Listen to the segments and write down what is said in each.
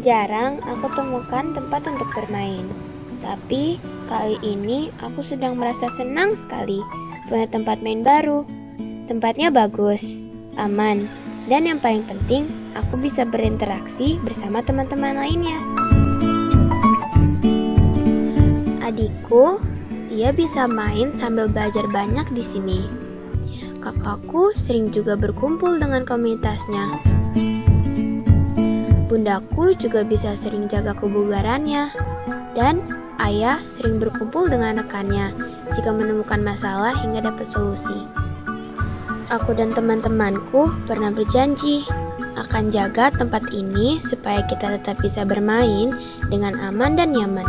Jarang aku temukan tempat untuk bermain. Tapi kali ini aku sedang merasa senang sekali punya tempat main baru. Tempatnya bagus, aman, dan yang paling penting aku bisa berinteraksi bersama teman-teman lainnya. Adikku, dia bisa main sambil belajar banyak di sini. Kakakku sering juga berkumpul dengan komunitasnya. Bundaku juga bisa sering jaga kebugarannya, dan ayah sering berkumpul dengan rekannya jika menemukan masalah hingga dapat solusi. Aku dan teman-temanku pernah berjanji akan jaga tempat ini supaya kita tetap bisa bermain dengan aman dan nyaman.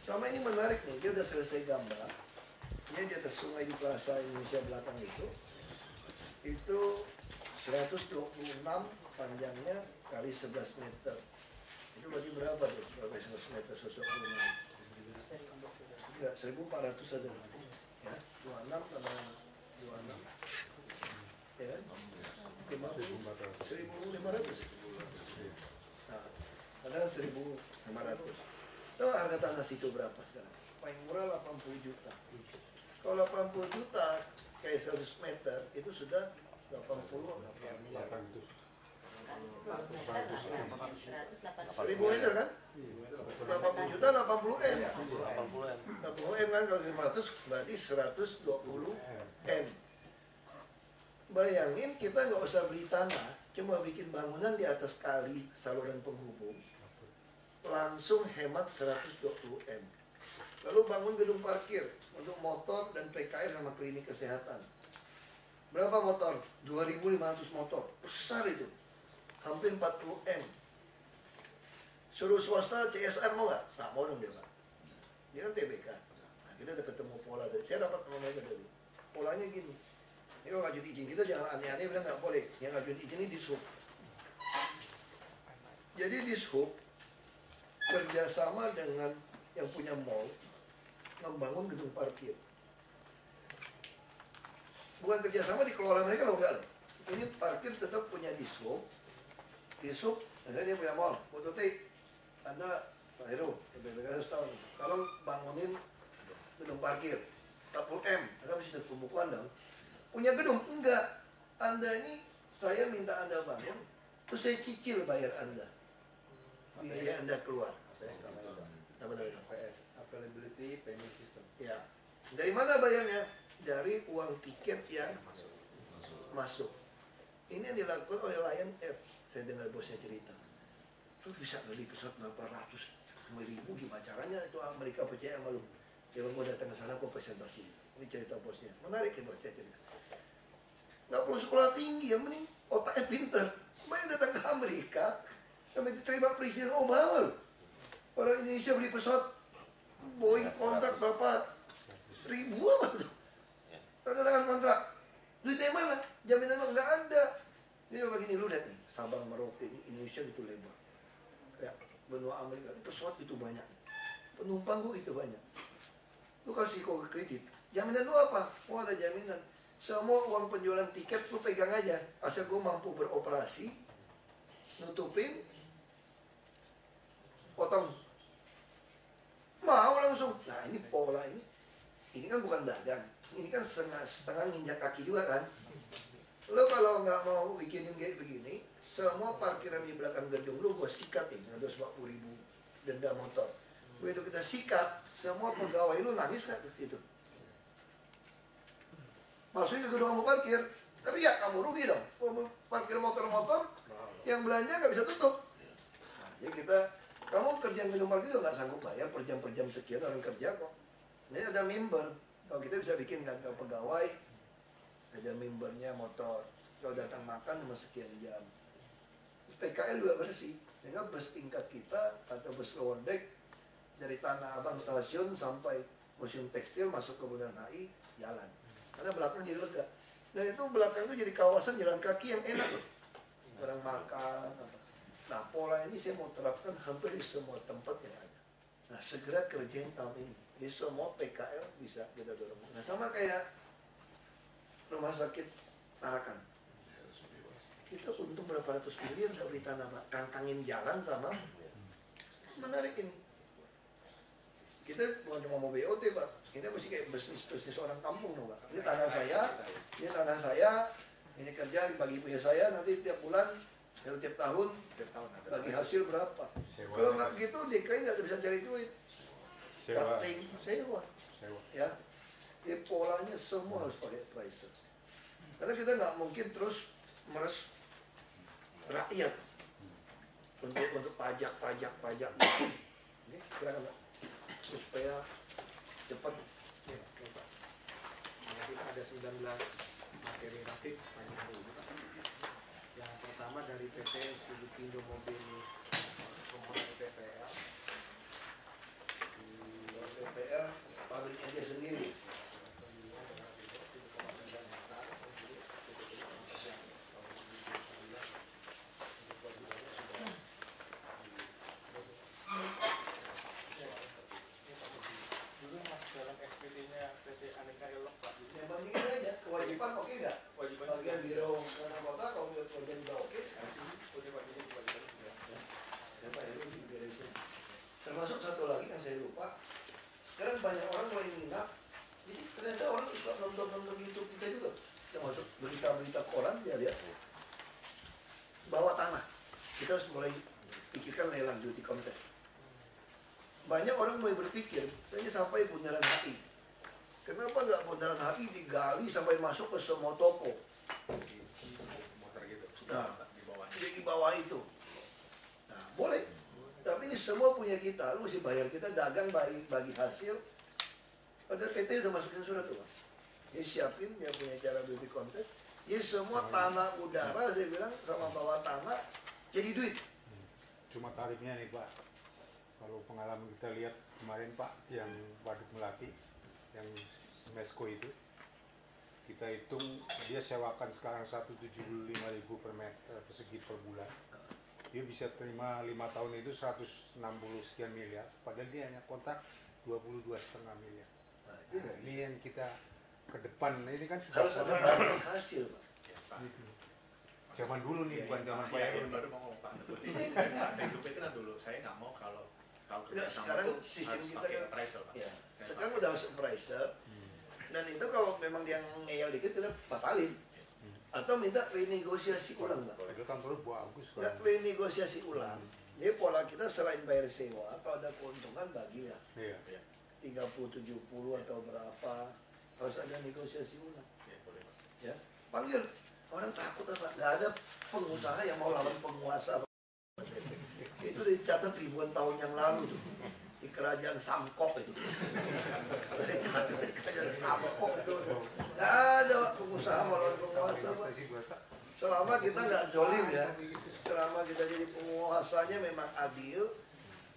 Sama ini menarik nih, dia udah selesai gambar. Ini di atas sungai di Plaza Indonesia belakang itu 126 panjangnya kali 11 meter. Itu berarti berapa tuh? Berapa 11 meter 126? Enggak, 1400 aja. Ya, 26 tambah 26. Ya kan? 1500. Nah, padahal 1500. Tahu harga tanah situ berapa sekarang? Paling murah 80 juta. Kalau 80 juta kayak 100 meter itu sudah 80 800. 1000 meter kan? 80 juta 80 M. 80 M kan kalau 500 berarti 120 M. Bayangin kita nggak usah beli tanah, cuma bikin bangunan di atas kali saluran penghubung. Langsung hemat 120 M. Lalu bangun gedung parkir untuk motor dan PKR sama klinik kesehatan. Berapa motor? 2.500 motor. Besar itu. Hampir 40 M. Suruh swasta CSR mau nggak? Nggak mau dong dia, Pak. Dia kan TBK. Nah, kita udah ketemu pola dari. Saya dapat sama mereka tadi. Polanya gini. Ini kalau ngajuin izin kita jangan aneh-aneh bilang nggak boleh. Yang ngajuin izin ini dishub. Jadi dishub kerjasama dengan yang punya mall membangun gedung parkir. Bukan kerjasama dikelola mereka loh, enggak loh. Ini parkir tetap punya dishub. Dishub, misalnya dia punya mall, Bototek, Anda Pak Heru, BPK setahun. Kalau bangunin gedung parkir 40 M, Anda mesti ada pembukuan dong. Punya gedung? Enggak. Anda ini, saya minta Anda bangun, terus saya cicil bayar Anda. Biaya Anda keluar. Apa namanya? APS, Availability Payment System. Ya. Dari mana bayarnya? Dari uang tiket yang masuk. Ini yang dilakukan oleh Lion Air. Saya dengar bosnya cerita. Tuh bisa beli pesawat berapa ratus ribu, gimana caranya itu Amerika percaya sama lu. Dia mau datang ke sana, aku presentasi. Ini cerita bosnya. Menarik ya bosnya cerita. Nggak perlu sekolah tinggi, yang penting otaknya pinter. Main datang ke Amerika, sampai diterima Presiden Obama loh. Orang Indonesia beli pesawat Boeing kontrak berapa ribu apa tuh? Tanda tangan kontrak. Duit dari mana? Jaminan nggak ada. Ini begini, lu lihat nih, Sabang Merauke ini Indonesia gitu lebar. Kayak benua Amerika, pesawat itu banyak. Penumpang gua itu banyak. Lu kasih kok kredit. Jaminan lu apa? Oh ada jaminan. Semua uang penjualan tiket lu pegang aja. Asal gua mampu beroperasi, nutupin, potong. Mau langsung. Nah ini pola ini. Ini kan bukan dagang. Ini kan setengah nginjak kaki juga kan. Lo kalau nggak mau bikinin kayak begini, semua parkiran di belakang gedung lo gue sikat ini, 240.000 denda motor. Begitu kita sikat, semua pegawai lo nangis kan itu. Masukin ke gedung kamu parkir, tapi ya kamu rugi dong. Parkir motor-motor, yang belanja nggak bisa tutup. Nah, jadi kita, kamu kerja gedung parkir juga nggak sanggup bayar per jam sekian orang kerja kok. Ini ada member. Kalau kita bisa bikin kan, kalau pegawai ada membernya motor, kalau datang makan cuma sekian jam. Terus PKL juga bersih, sehingga bus tingkat kita atau bus lower deck dari Tanah Abang stasiun sampai Museum Tekstil masuk ke Bundaran HI jalan, karena belakang jadi lega. Dan itu belakang itu jadi kawasan jalan kaki yang enak loh, orang makan apa. saya mau terapkan hampir di semua tempat yang ada. Nah, segera kerjain tahun ini. Di semua PKL bisa kita dorong. Nah, sama kayak rumah sakit Tarakan. Kita untung berapa ratus miliar nggak beli tanah, Pak. Kantangin jalan sama menarik ini. Kita bukan cuma mau BOT, Pak. Kita mesti kayak bisnis orang kampung, dong, Pak. Ini tanah saya, ini kerja bagi ibu saya, nanti tiap bulan, tiap tahun bagi hasil berapa. Kalau nggak gitu, DKI nggak bisa cari duit. Cutting, sewa. Ya, polanya semua harus pakai pricer. Karena kita nggak mungkin terus meres rakyat untuk pajak. Ini kira-kira supaya cepat. Ya, Pak. Kita ada 19 materi rapid pagi hari ini, Pak. Yang pertama dari PT Suzuki Indomobil Pemohon PPL. PPL pabriknya dia sendiri. Memang ini aja kewajiban oke nggak? Bagian biro karena kota kalau bagian biro oke kasih. Ya Pak Heru diberesin. Termasuk satu lagi yang saya lupa. Sekarang banyak orang mulai minat. Jadi ternyata orang suka nonton YouTube kita juga. Termasuk berita-berita koran dia lihat bawa tanah. Kita harus mulai pikirkan lelang beauty contest. Banyak orang mulai berpikir, saya sampai bundaran HI. Kenapa nggak bundaran HI digali sampai masuk ke semua toko? Nah, di bawah itu. Nah, boleh. Tapi ini semua punya kita. Lu mesti bayar kita dagang bagi hasil. Padahal PT udah masukin surat tuh, Pak. Dia siapin, dia punya cara beauty contest. Jadi semua tanah udara, saya bilang, sama bawah tanah, jadi duit. Cuma tarifnya nih, Pak. Kalau pengalaman kita lihat kemarin, Pak, yang Waduk Melati, yang Mesko itu, kita hitung dia sewakan sekarang 175.000 per meter persegi per bulan. Dia bisa terima 5 tahun itu 160 sekian miliar, padahal dia hanya kontak 22,5 miliar. Nah, ini yang kita ke depan, ini kan sudah harus ada bagi hasil, Pak. Ya, Pak. Gitu. Zaman dulu nih, bukan zaman Pak Iya, Heru. baru mau ngomong Pak. Hidup itu kan dulu, saya nggak mau kalau Nggak, sekarang sistem kita pakai kan appraisal, Pak. ya, Saya sekarang pakai. udah harus appraiser. Dan itu kalau memang dia ngeyel dikit kita batalin. Atau minta renegosiasi ulang, Pak. Itu kan terus bagus Nggak kan. renegosiasi ulang. Jadi pola kita selain bayar sewa, kalau ada keuntungan bagi ya Iya. Iya, 30-70 atau berapa, harus ada negosiasi ulang. iya, boleh, Pak. Ya, panggil. Orang takut apa? Nggak ada pengusaha yang mau lawan penguasa. Itu dicatat ribuan tahun yang lalu tuh di kerajaan Samkok itu. Dicatat di kerajaan Samkok itu. Nggak ada pengusaha mau lawan penguasa, Pak. Selama kita nggak zolim ya, selama kita jadi penguasanya memang adil,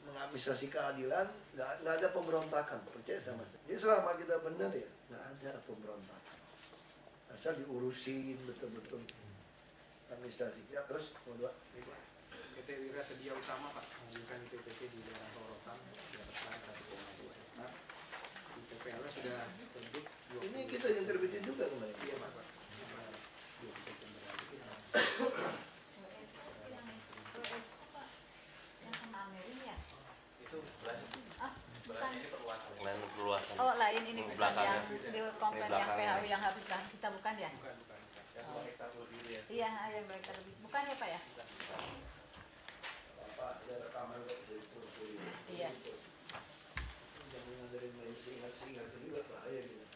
mengadministrasi keadilan, nggak ada pemberontakan, percaya sama saya. Jadi selama kita benar ya, nggak ada pemberontakan. Asal diurusin betul-betul administrasi. Ya terus kedua. PT Wira Sedia Utama, Pak, mengajukan IPPT di daerah Rorotan di atas lahan 1,2 hektar. IPPL sudah terbit. Ini kita yang terbitin juga kemarin. Iya, Pak. Itu belahnya ini perluasan. Lain perluasan. Oh lain ini bukan Belakangnya. yang di komplain Ini yang belakangnya. PHU yang habis lahan kita bukan ya? Bukan. Yang 2 hektar lebih ya. Iya yang mereka lebih bukan ya Pak ya? Apa ada rekaman kok bisa ditelusuri. Iya. Jangan ngajarin main singkat-singkat itu juga bahaya gitu.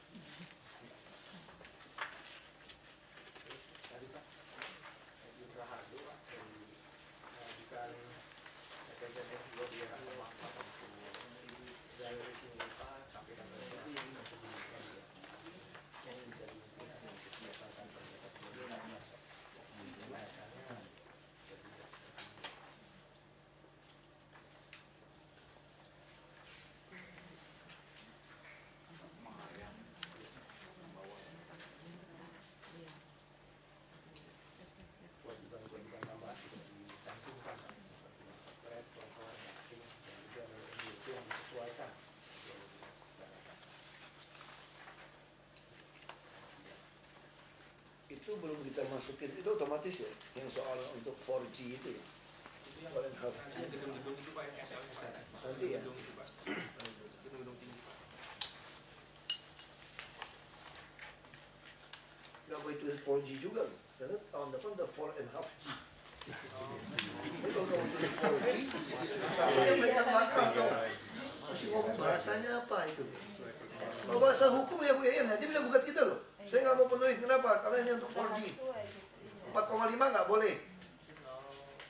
Itu belum kita masukin, itu otomatis ya, yang soal untuk 4G itu ya. Itu yang Paling harus. yang gedung-gedung itu Pak, yang SL-SL. Nanti ya. Gedung itu Pak. Gedung-gedung tinggi Pak. Nggak mau itu 4G juga loh, karena tahun depan udah 4.5G. Jadi kalau kamu tulis 4G, takutnya mereka ngakak tuh. Masih ngomong bahasanya apa itu? Kalau bahasa hukum ya Bu Yayan, dia bisa gugat kita loh. Saya nggak mau penuhin, kenapa? Karena ini untuk 4G. 4,5 nggak boleh.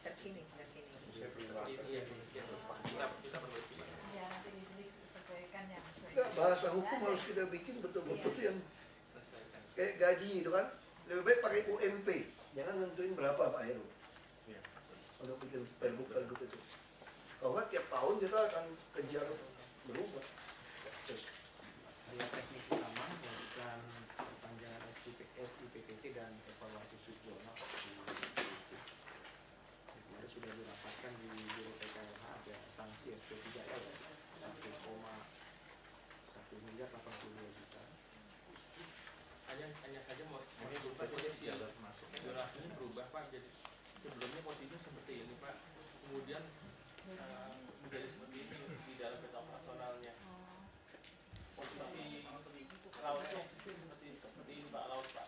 Terkini. Iya, kita perbaiki Pak. Ya, nanti disesuaikan yang sesuai. Nggak, bahasa hukum harus kita bikin betul-betul yang Selesaikan. kayak gaji itu kan. Lebih baik pakai UMP. Jangan nentuin berapa Pak Heru. Iya. Untuk bikin pergub itu. Kalau nggak tiap tahun kita akan kejar berubah. Terus, Area teknik utama melakukan perpanjangan SIPPT dan evaluasi subzona di kemarin sudah dirapatkan di Biro PKLH, ada sanksi SP3L 1,1 miliar 82 juta. Hanya saja mau berubah posisi zonasinya berubah Pak. Jadi sebelumnya posisinya seperti ini Pak. Kemudian menjadi seperti ini di dalam peta operasionalnya. Posisi lautnya seperti ini Pak, laut Pak.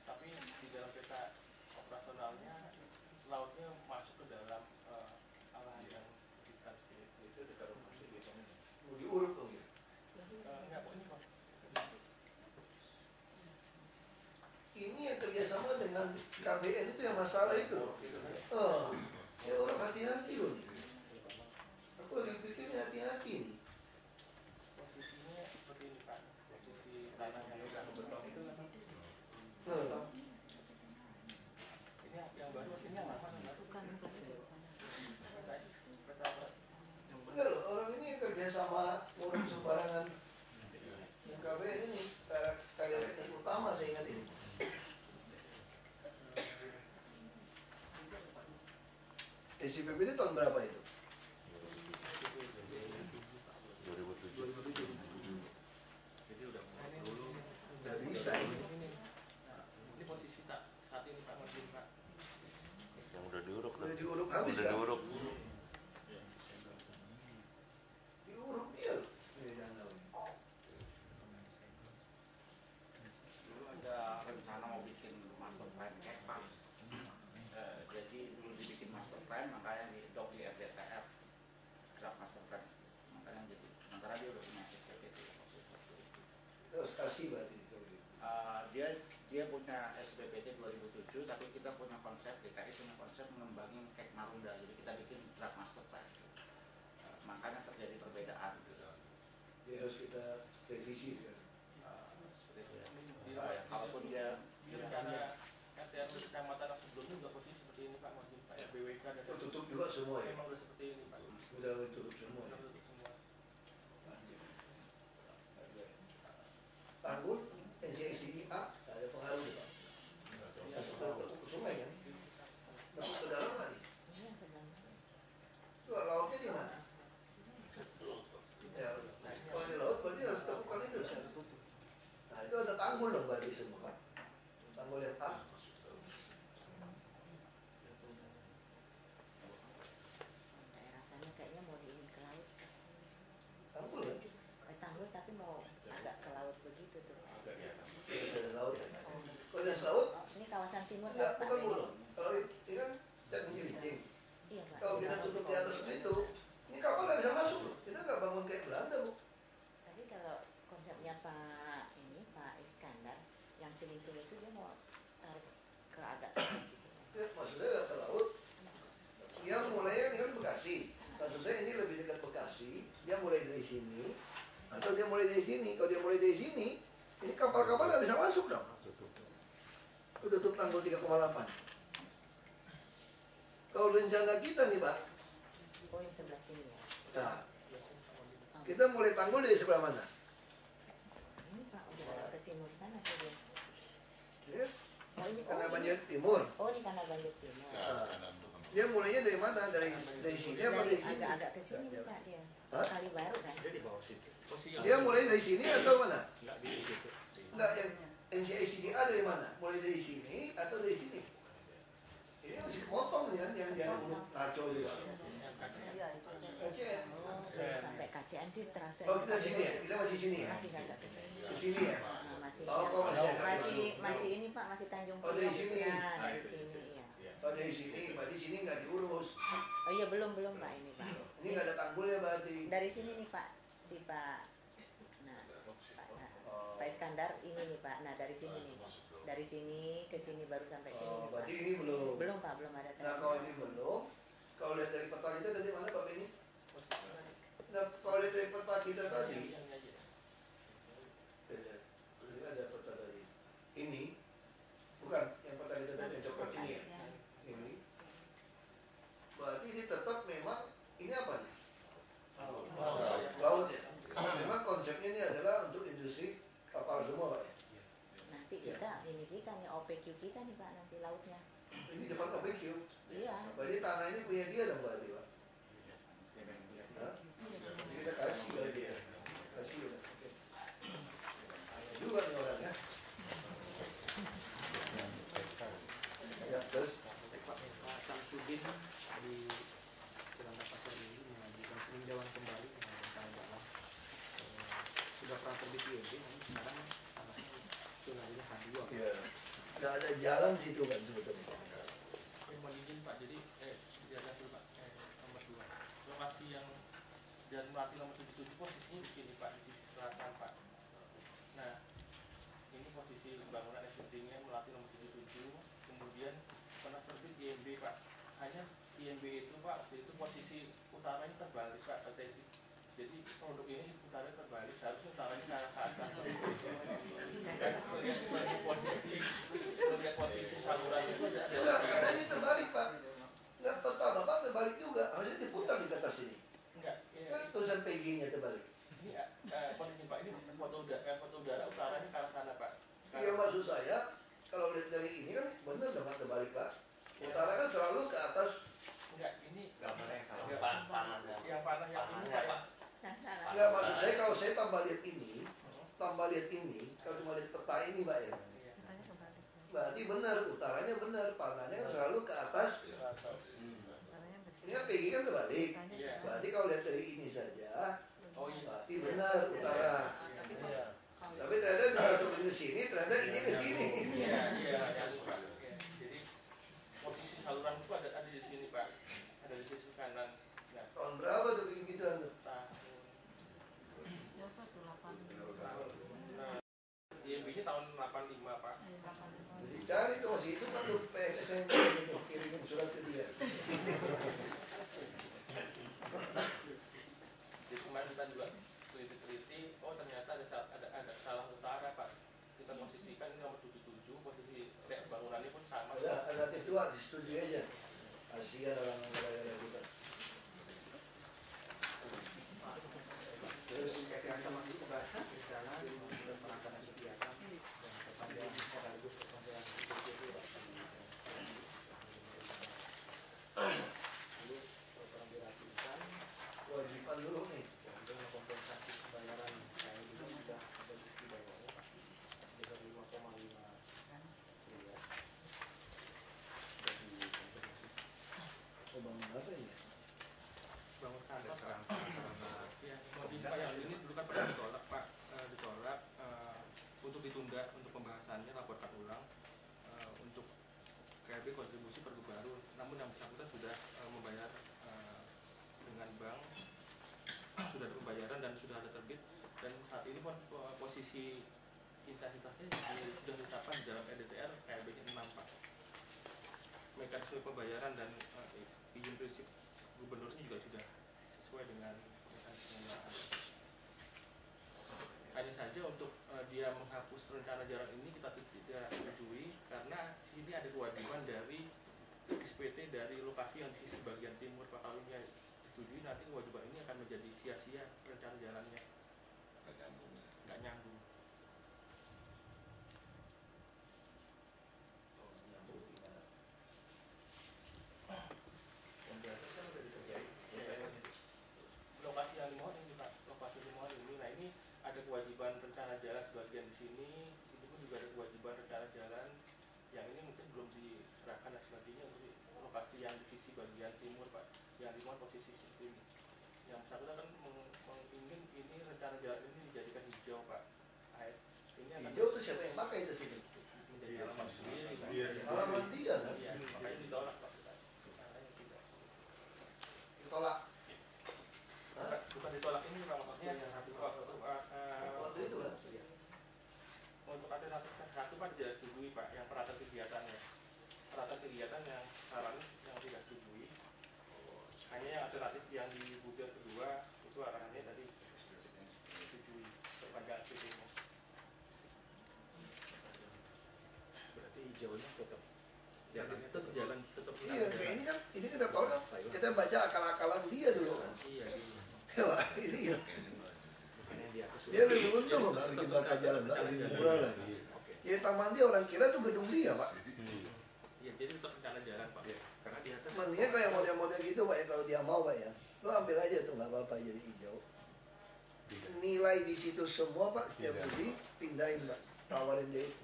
Tapi di dalam peta operasionalnya lautnya masuk ke dalam alat yang kita itu dekat rumah sih biasanya. mau diurut dong ya. Enggak Pak, ini Pak. Ini yang kerjasama dengan KBN itu yang masalah itu. Ya orang hati-hati loh nih. Aku lagi pikirnya hati-hati nih. Posisinya seperti ini Pak. Posisi tanah yang udah beton itu kan. Ini yang baru ini yang lama Enggak loh, orang ini yang kerjasama ngurus sembarangan. Yang KBN ini karya teknik utama saya ingat ini. SIPP ini tahun berapa itu? 2007. Jadi udah mulai dulu. Nggak bisa ini. Ini posisi saat ini Pak Martin Pak. Yang udah diuruk kan? Udah diuruk habis Udah kan? diuruk. Diuruk dia loh. Ini danau ini. Dulu ada rencana mau bikin master plan Kepang. Jadi dulu dibikin master plan, makanya di dok di RDTR draft master plan. Makanya jadi sementara dia udah punya SPPT. Terus kasih berarti. Dia punya SPPT 2007, tapi kita punya konsep, DKI punya konsep mengembangin Kek Marunda. Jadi kita bikin draft master plan. Makanya terjadi perbedaan. Dia harus kita revisi kan. Kalaupun dia Di rencana RTR kecamatan yang sebelumnya juga posisi seperti ini Pak Martin Pak. RBWK dan Tutup juga semua ya. memang udah seperti ini Pak. Udah tutup semua ya. Udah tutup semua. Lanjut. Tanggul NCSIA ada pengaruh Pak. Masuk ke sungai kan? Masuk ke dalam lagi. Itu lautnya di mana? Ya, kalau di laut berarti harus lakukan itu. Nah itu ada tanggul dong berarti semua Pak. Tanggul yang A. Daerah sana kayaknya mau diinin ke laut. Tanggul kan? Tanggul tapi mau agak ke laut begitu tuh. Ada laut ya. Kalau di laut, Oh, ini kawasan timur enggak, Pak. bukan gulung. Kalau ini kan jangan gelincing. Iya Pak. Kalau kita tutup di atas itu, ini kapal nggak bisa masuk loh. Kita nggak bangun kayak Belanda Bu. Tapi kalau konsepnya Pak Iskandar, yang cilincing itu dia mau tarik ke agak gitu. Ya, maksudnya nggak ke laut. Dia mulainya dengan Bekasi. Maksud saya ini lebih dekat Bekasi. Dia mulai dari sini, atau dia mulai dari sini. Kalau dia mulai dari sini, ini kapal-kapal nggak bisa masuk dong. Tutup tanggul 3,8. Kalau rencana kita nih Pak, Oh yang sebelah sini ya. nah, kita mulai tanggul dari sebelah mana? Ini Pak udah ke timur sana tuh dia. Ya, Oh ini karena ini. banjir timur. Oh ini karena banjir timur. Nah, dia mulainya dari mana? Dari sini apa dari sini? Agak-agak ke sini nih Pak dia. Hah? Kali baru kan. Dia di bawah situ. Posisi yang Dia mulai dari sini atau mana? Enggak di situ. Enggak, yang NCICDA dari mana? Mulai dari sini atau dari sini? Ini masih kepotong nih kan, yang dia urut ngaco juga. Iya, itu. KCN. Oh, belum sampai KCN sih terasa. Oh, kita sini ya? Kita masih sini ya? Masih nggak ke sini. Di sini ya? Nah, masih. Oh, kok masih agak masih ini Pak, masih Tanjung Oh, dari Priok. sini. Nah, dari sini ya. Oh, dari sini, berarti sini nggak diurus. Oh iya, belum Pak ini Pak. Ini nggak ada tanggulnya berarti. Dari sini nih Pak, si Pak. Nah, Pak Iskandar ini nih Pak. Nah, dari sini nih. Dari sini ke sini baru sampai sini. Oh, nih, berarti Pak. ini belum. Belum Pak, belum ada. Nah, kalau ini belum, kalau lihat dari peta kita tadi mana Pak Benny? Nah, kalau lihat dari peta kita tadi, beda. Ini ada peta tadi. Ini, bukan yang peta kita tadi, yang coklat ini ya? Ini. Berarti ini tetap memang, ini apa nih? Laut ya? Memang konsepnya ini adalah untuk industri kapal semua Pak ya? Nanti kita, ini kita nih OPQ kita nih Pak, nanti lautnya. Ini depan OPQ. Iya. Berarti tanah ini punya dia dong berarti Pak? Hah? Jadi kita kasih dari dia. Kasih udah. Oke. Ayah juga nih orangnya. Ya, terus? Pak Samsudin di Jalan Pasar ini mengajukan peninjauan kembali dengan tanah dalam. Sudah pernah terbit IMB, namun sekarang tanahnya zonanya H2. Ya. Nggak ada jalan situ kan sebetulnya. Mohon izin Pak, jadi jalan dulu Pak, nomor 2. Lokasi yang Jalan Melati nomor 77 posisinya di sini Pak, di sisi selatan Pak. Nah, ini posisi bangunan existingnya Melati nomor 77, kemudian pernah terbit IMB Pak. Hanya IMB itu Pak, waktu itu posisi utaranya terbalik Pak. Jadi produk ini utaranya terbalik, seharusnya utaranya ke atas. Melihat posisi saluran itu Enggak, karena ini terbalik Pak. Nggak, peta Bapak terbalik juga. Harusnya diputar di atas sini. enggak. Kan tulisan PG-nya terbalik. Ini posisi Pak, ini foto udara utaranya ke arah sana Pak. Iya, maksud saya, kalau lihat dari ini kan benar nggak terbalik Pak. Utara kan selalu ke atas. Enggak, ini Gambarnya yang salah. panahnya. Yang panah yang ini Pak ya. Enggak, maksud saya kalau saya tambah lihat ini, kalau cuma lihat peta ini Pak ya. Iya. Berarti benar, utaranya benar, panahnya kan selalu ke atas. Ini kan PG kan terbalik. Iya. Berarti kalau lihat dari ini saja, Oh iya. berarti benar utara. Iya. Tapi ternyata dijatuhin ke sini, ternyata ini ke sini. Iya, iya, Pak. Jadi posisi saluran itu ada di sini Pak. Ada di sisi kanan. Nah, Tahun berapa tuh bikin gituan tuh? Nah, IMB-nya tahun 85 Pak. Mesti cari tuh, masih itu kan tuh PNS yang kirim itu, kirimin surat ke dia. Jadi kemarin kita juga teliti, oh ternyata ada salah utara Pak. Kita posisikan ini nomor 77, posisi bangunannya pun sama. Ada alternatif dua, disetujui aja. Kasihan orang daerah kita. Terus Kita masih berjalan dan penanganan kegiatan dan kepanjangan sekaligus kepanjangan itu. Lalu program dirapikan kewajiban dulu nih. dengan kompensasi pembayaran kayak ini sudah ada di bawahnya Pak, dengan 5,5 miliar. Jadi kompensasi Pembangunan apa ini? bangun kantor Pak. Ya, motif Pak yang ini dulu kan pernah ditolak Pak, ditolak untuk ditunda untuk pembahasannya, laporkan ulang untuk KLB kontribusi pergub baru. Namun yang bersangkutan sudah membayar dengan bank, sudah ada pembayaran dan sudah ada terbit, dan saat ini pun posisi intensitasnya sudah ditetapkan di dalam EDTR KLB-nya 6 Pak. Mekanisme pembayaran dan izin prinsip gubernurnya juga sudah sesuai dengan mekanisme yang ada. Hanya saja untuk dia menghapus rencana jalan ini kita tidak setujui karena sini ada kewajiban dari SPT dari lokasi yang di sisi bagian timur Pak. Kalau ini disetujui nanti kewajiban ini akan menjadi sia-sia rencana jalannya. Nggak nyambung. Lokasi yang dimohon ini Pak, lokasi dimohon ini. Nah ini ada kewajiban rencana jalan sebagian di sini, ini pun juga ada kewajiban bagian timur Pak, yang dimana posisi sistem yang bersangkutan kan ingin ini rencana jalan ini dijadikan hijau Pak. Ini akan Hijau itu siapa yang pakai itu situ? menjadi halaman sendiri Pak. Halaman dia kan? Iya, makanya ditolak Pak. Caranya tidak. Ditolak. Bukan ditolak ini Pak, maksudnya Waktu itu kan? untuk alternatif satu Pak tidak setujui Pak, yang peralatan kegiatannya. Peralatan kegiatan yang saran yang tidak setujui. Hanya yang alternatif yang di butir kedua itu arahannya tadi setujui perpanjangan PT-nya. Berarti hijaunya tetap jalannya tetap jalan tetap Iya, kayak ini kan udah tahu kan? Kita baca akal-akalan dia dulu kan? iya. Ya Pak, ini ya. Makanya di atas Dia lebih untung loh nggak bikin bakal jalan, Pak, lebih murah lagi. Ya taman dia orang kira tuh gedung dia Pak. Iya, jadi tetap rencana jalan Pak. karena di atas Mendingan kayak model-model gitu Pak ya, kalau dia mau Pak ya. Lo ambil aja tuh nggak apa-apa jadi hijau. Nilai di situ semua Pak, setiap budi pindahin Pak, tawarin dia itu.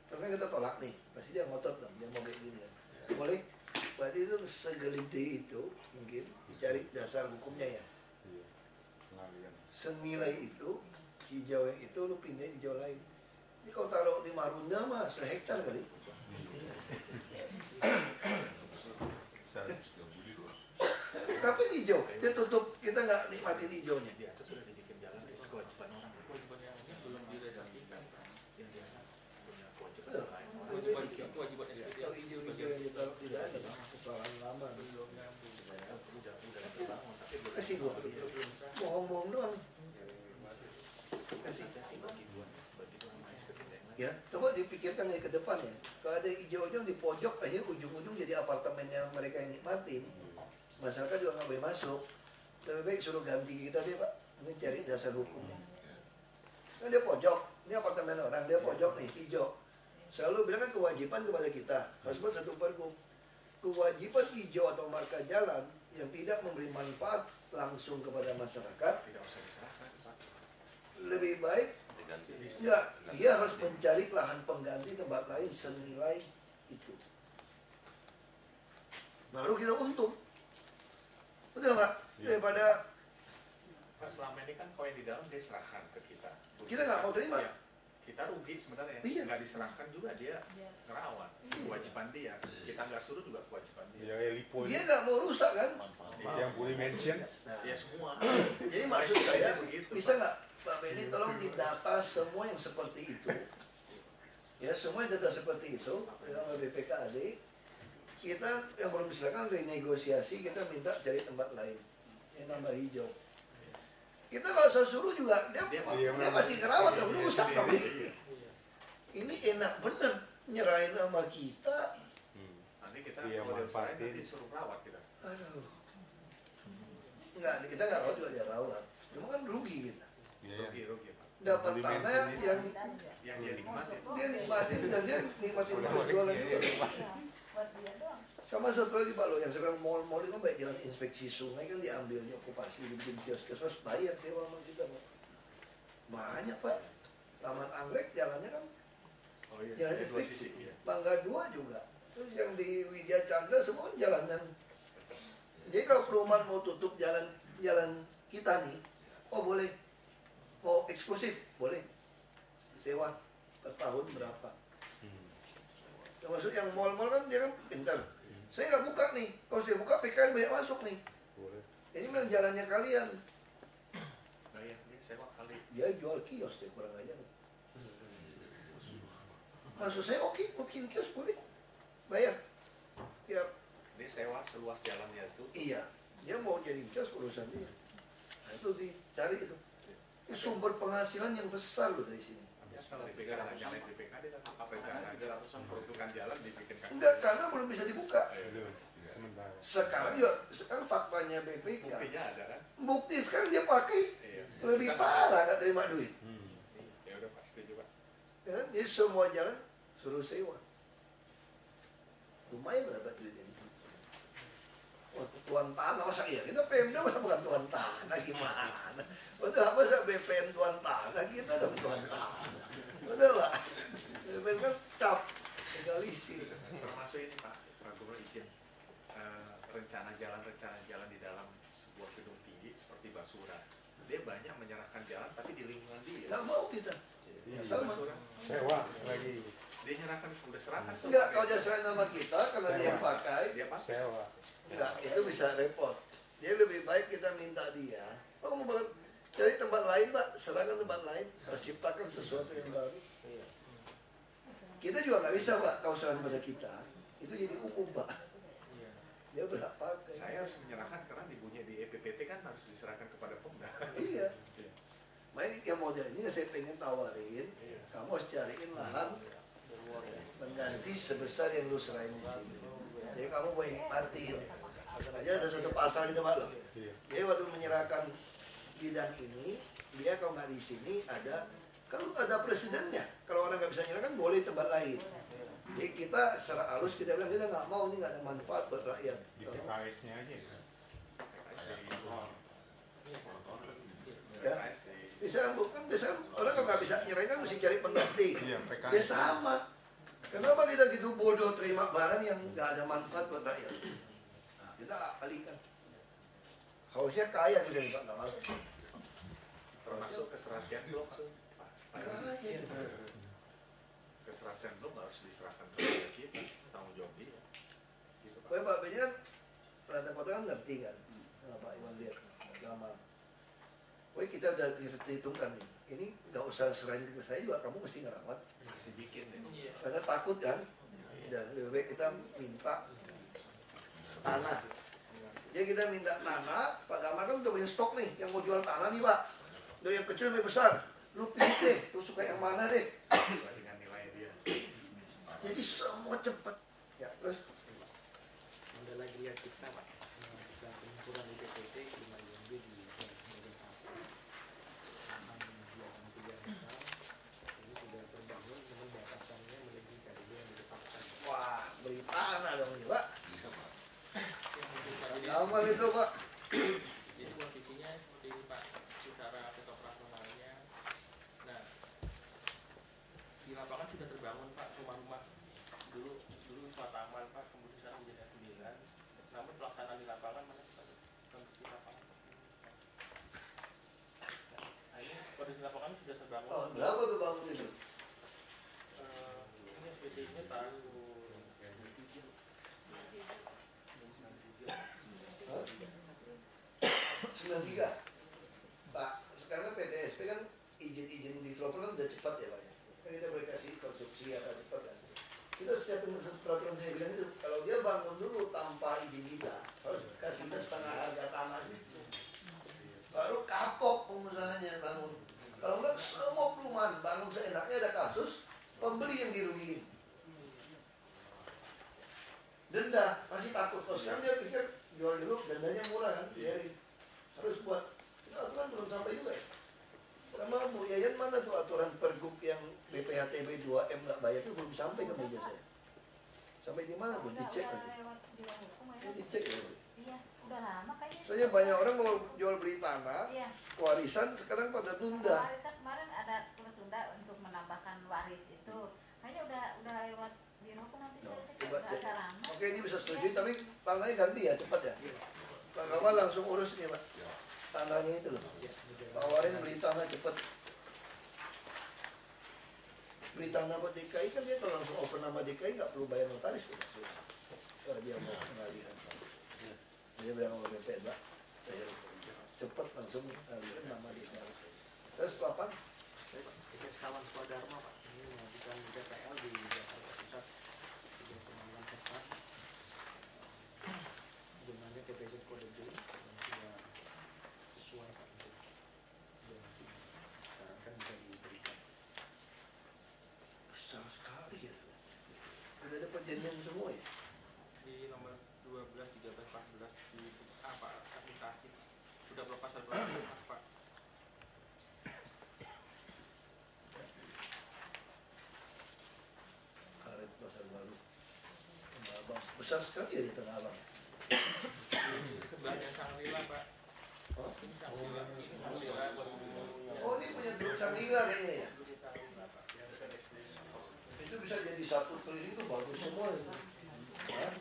Terus kan kita tolak nih, pasti dia ngotot dong, dia mau kayak gini kan. Boleh? Berarti itu segelintir itu mungkin dicari dasar hukumnya ya. Senilai itu, hijau yang itu lu pindahin hijau lain. Ini kalau taruh di Marunda mah sehektar kali. Tapi hijau, dia tutup, kita nggak nikmatin hijaunya. di atas sudah dibikin jalan dari kewajiban orang. Kewajiban yang ini belum direalisasikan Pak. Yang di atas punya kewajiban Betul. lain. Kewajiban SPT Kalau hijau-hijau yang ditaruh tidak ada, kesalahan lama. belum nyambung. Udah terbangun tapi belum Kasih gua, bohong-bohong doang nih. Kasih. bagi dua sama SPT yang lain. Ya, coba dipikirkan ya ke depan ya. Kalau ada hijau-hijau di pojok aja ujung-ujung jadi apartemennya mereka yang nikmatin. Masyarakat juga nggak boleh masuk. Lebih baik suruh ganti kita deh Pak. Ini cari dasar hukumnya. Kan dia pojok, ini apartemen orang, dia pojok nih, hijau. Selalu bilang kan kewajiban kepada kita. Harus buat satu pergub. Kewajiban hijau atau marka jalan yang tidak memberi manfaat langsung kepada masyarakat, Tidak usah diserahkan Pak. lebih baik diganti. enggak, dia harus mencari lahan pengganti tempat lain senilai itu. Baru kita untung. Betul nggak? Daripada Kan selama ini kan koin di dalam dia serahkan ke kita. kita nggak mau terima. Iya. Kita rugi sebenarnya. Iya. Nggak diserahkan juga dia ngerawat. Iya. Kewajiban dia. Kita nggak suruh juga kewajiban dia. Ya kayak Lipo Dia nggak mau rusak kan? yang boleh mention. Nah, Ya semua. jadi maksud saya begitu, bisa Pak. nggak Pak Benny tolong didata semua yang seperti itu. Ya semua yang data seperti itu oleh BPKAD. Kita yang belum diserahkan renegosiasi, kita minta cari tempat lain yang nambah hijau. Kita nggak usah suruh juga, dia pasti kerawat dong, rusak dong. Ini enak bener nyerahin sama kita. Nanti kita Iya, kalau dia usahain manfaatin. nanti suruh rawat kita. Aduh. Enggak, kita nggak rawat juga dia rawat. Cuma kan rugi kita. Iya. Rugi Pak. Dapat Boleh tanah mention yang Yang dia nikmatin. dia nikmatin dan dia nikmatin jualan juga. Buat dia doang. Sama satu lagi Pak lo, yang sekarang mall-mall itu kan baik jalan inspeksi sungai kan diambil, diokupasi, dibikin kios-kios, harus bayar sewa sama kita Pak. Banyak Pak. Taman Anggrek jalannya kan Oh iya. jalan Ada dua inspeksi. sisi. Iya. Mangga 2 juga. Terus yang di Widya Chandra semua kan jalanan. Jadi kalau perumahan mau tutup jalan kita nih, oh boleh. Mau eksklusif, boleh. Sewa per tahun berapa. Termasuk yang mall-mall kan dia kan pintar. Saya nggak buka nih. Kalau saya buka PKN banyak masuk nih. Boleh. Ini memang jalannya kalian. Bayar dia sewa kali. Dia jual kios deh kurang aja. Maksud saya oke, mau bikin kios boleh. Bayar. Ya Dia sewa seluas jalannya itu. iya. Dia mau jadi kios urusan dia. Nah itu dicari itu. Ini sumber penghasilan yang besar loh dari sini. Biasa lah dipegang lah, nyalain BPKD kan apa yang ada ratusan peruntukan jalan dibikin kan. Enggak, karena belum bisa dibuka. Belum. Sementara. Sekarang faktanya BPK. Buktinya ada kan? Bukti sekarang dia pakai Iya. lebih parah nggak terima duit. Ya udah pasti juga. Ya, jadi semua jalan suruh sewa. Lumayan dapat duit ini. Wah, tuan tanah masa iya? Kita Pemda masa bukan tuan tanah gimana? Betul apa sih BPN tuan tanah? Kita dong tuan tanah. Betul Pak? BPN kan cap, legalisir. Termasuk ini Pak Gubernur izin rencana jalan di dalam sebuah gedung tinggi seperti Basura. Dia banyak menyerahkan jalan tapi di lingkungan dia. Nggak mau kita. Iya, sama. Basura. Sewa lagi. Dia nyerahkan, udah serahkan tuh. Enggak, kalau dia serahin sama kita, karena dia yang pakai, Dia pakai. Sewa. enggak, itu bisa repot. Dia lebih baik kita minta dia. Oh, mau banget cari tempat lain, Pak. Serahkan tempat lain. Harus ciptakan sesuatu yang baru. Kita juga nggak bisa, Pak. Kalau serahin pada kita, itu jadi umum, Pak. Dia berhak pakai. Saya harus menyerahkan karena dibunya di EPPT kan harus diserahkan kepada Pemda. Iya. Makanya yang model ini saya pengen tawarin, kamu harus cariin lahan mengganti sebesar yang lu serahin di sini. Jadi kamu boleh nikmatin. Aja ada satu pasal di tempat lo. Dia waktu menyerahkan bidang ini, dia kalau nggak di sini ada, kalau ada presidennya. Kalau orang nggak bisa nyerahkan boleh di tempat lain. Jadi kita secara halus kita bilang kita nggak mau, ini nggak ada manfaat buat rakyat. Di PKS-nya aja. Ya. Bisa bukan, bisa orang kalau nggak bisa nyerahin kan mesti cari pengganti. Iya, PKS. Dia sama. Kenapa kita gitu bodoh terima barang yang nggak ada manfaat buat rakyat? Nah, kita alihkan. Harusnya kaya kita nih Pak Kamal. Termasuk keserasian blok. Kaya kita. Keserasian blok harus diserahkan kepada kita, tanggung jawab dia. Gitu, Pak. Pak Benya kan perantau kota kan ngerti kan? Nah, Pak Iwan lihat Kamal. Woi kita udah dihitungkan nih. Ini nggak usah serahin ke saya juga, kamu mesti ngerawat. Masih bikin deh. Karena takut kan? Dan lebih baik kita minta tanah. Jadi kita minta tanah, Pak Gamal kan udah punya stok nih, yang mau jual tanah nih Pak. Dari yang kecil sampai besar, lu pilih deh, lu suka yang mana deh. Sesuai dengan nilai dia. Jadi semua cepat. Ya terus. Ada lagi lihat kita Pak, kita pengaturan IPPT cuma IMB di bagian pasar 6,3 hektar. Ini sudah terbangun, namun batasannya melebihi dari yang ditetapkan. Wah, beli tanah dong ini Pak. Jadi Lama itu Pak. posisinya seperti ini Pak, secara peta operasionalnya. Nah, di lapangan sudah terbangun Pak rumah-rumah. Dulu Wisma Taman Pak, kemudian sekarang menjadi 9. Namun pelaksanaan di lapangan mana kondisi lapangan? Nah, ini kondisi lapangan sudah terbangun. Oh, berapa tuh bangun itu? Ini SPT-nya tahun 93. Pak, sekarang kan PDSP kan izin developer kan udah cepat ya Pak ya. Kan kita boleh kasih konstruksi apa cepat kan. Kita setiap peraturan saya bilang itu, kalau dia bangun dulu tanpa izin kita, harus kasih kita setengah harga tanahnya. Baru kapok pengusahanya bangun. Kalau enggak semua perumahan bangun seenaknya ada kasus pembeli yang dirugiin. Denda, masih takut. Kalau sekarang dia pikir jual dulu dendanya murah kan, biarin. Harus buat, ya, aturan belum sampai juga ya. Sama Bu Yayan mana tuh aturan pergub yang BPHTB 2M nggak bayar itu belum sampai ke meja saya. Sampai di mana tuh? Dicek udah aja. lewat di ruang hukum ya. Dicek ya. Iya, udah lama kayaknya. Soalnya banyak orang mau jual beli tanah, Iya. warisan sekarang pada tunda. Warisan kemarin ada tunda untuk menambahkan waris itu. Kayaknya udah lewat di ruang hukum nanti saya cek Coba udah cek. agak lama. Oke ini bisa setuju, tapi tanahnya ganti ya cepat ya. Pak Kamal langsung urus nih Pak. Tanahnya itu loh. Tawarin beli tanah cepet. Beli tanah buat DKI kan dia kalau langsung open nama DKI nggak perlu bayar notaris. Kalau dia mau pengalihan. Dia bilang sama BPN Pak, cepet langsung ngalihin nama DKI. Terus kapan? Kita sekawan Swadharma Pak, ini mengajukan DPL di Jakarta Pusat 3,6 hektar. Jumlahnya TPZ kode D dan sudah sesuai Pak untuk donasi. Sarankan bisa diberikan. Besar sekali ya. Udah ada perjanjian semua ya. di nomor 12, 13, 14 di apa aplikasi sudah berapa pasal Pak? Karet Pasar Baru. Tanah Abang. Besar sekali ya di Tanah Abang. Sebelahnya Sangrila Pak. Oh, Ini Sangrila, ini Sangrila. oh ini punya grup Sangrila kayaknya ya. Itu bisa jadi satu keliling tuh bagus semua itu. Hah?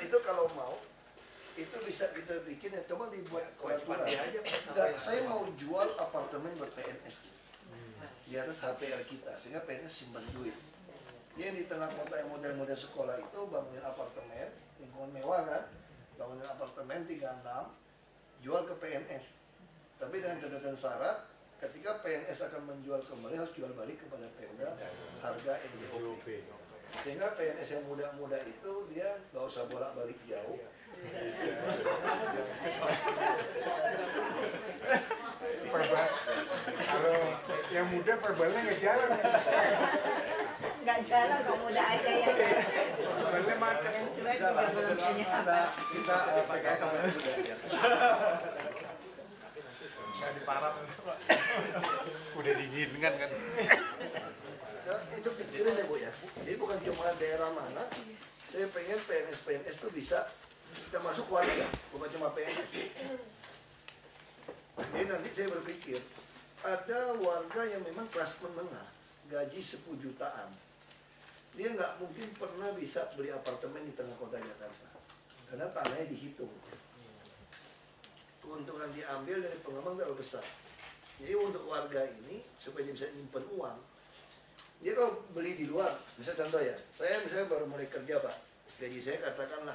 itu kalau mau itu bisa kita bikin ya, coba dibuat Kewajiban peraturan. dia aja, Pak. Enggak, saya mau jual apartemen buat PNS di atas HPL kita, sehingga PNS simpan duit. Dia di tengah kota yang model-model sekolah itu bangunin apartemen, lingkungan mewah kan, bangunin apartemen 36, jual ke PNS. Tapi dengan catatan syarat, ketika PNS akan menjual kembali harus jual balik kepada Pemda harga NJOP. Sehingga PNS yang muda-muda itu dia nggak usah bolak-balik jauh. Kalau yang muda perbalnya nggak jalan. Nggak jalan kok, muda aja ya. Perbalnya macet. Yang tua juga belum punya apa. Kita PKS sama muda ya. Nggak diparah. Udah diizinkan kan. Nah, itu pikirin ya Bu ya. Jadi bukan cuma daerah mana, saya pengen PNS itu bisa kita masuk warga, bukan cuma PNS. Jadi nanti saya berpikir, ada warga yang memang kelas menengah, gaji 10 jutaan. Dia nggak mungkin pernah bisa beli apartemen di tengah kota Jakarta. Karena tanahnya dihitung. Keuntungan diambil dari pengembang terlalu besar. Jadi untuk warga ini, supaya dia bisa nyimpen uang, dia kalau beli di luar, misalnya contoh ya, saya misalnya baru mulai kerja Pak, gaji saya katakanlah,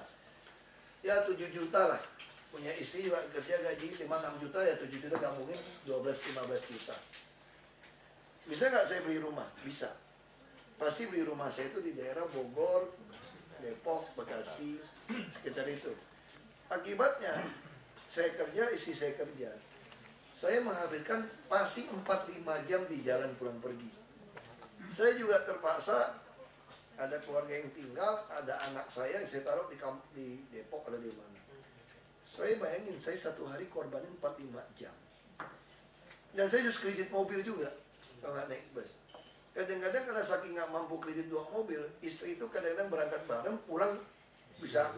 ya 7 juta lah, punya istri juga kerja gaji 5-6 juta, ya 7 juta gak mungkin 12-15 juta. Bisa nggak saya beli rumah? Bisa. Pasti beli rumah saya itu di daerah Bogor, Depok, Bekasi, sekitar itu. Akibatnya, saya kerja, istri saya kerja. Saya menghabiskan pasti 4-5 jam di jalan pulang pergi. Saya juga terpaksa, ada keluarga yang tinggal, ada anak saya taruh di Depok atau di mana. Saya bayangin, saya satu hari korbanin 4-5 jam. Dan saya harus kredit mobil juga, kalau nggak naik bus. Kadang-kadang karena saking nggak mampu kredit 2 mobil, istri itu kadang-kadang berangkat bareng, pulang bisa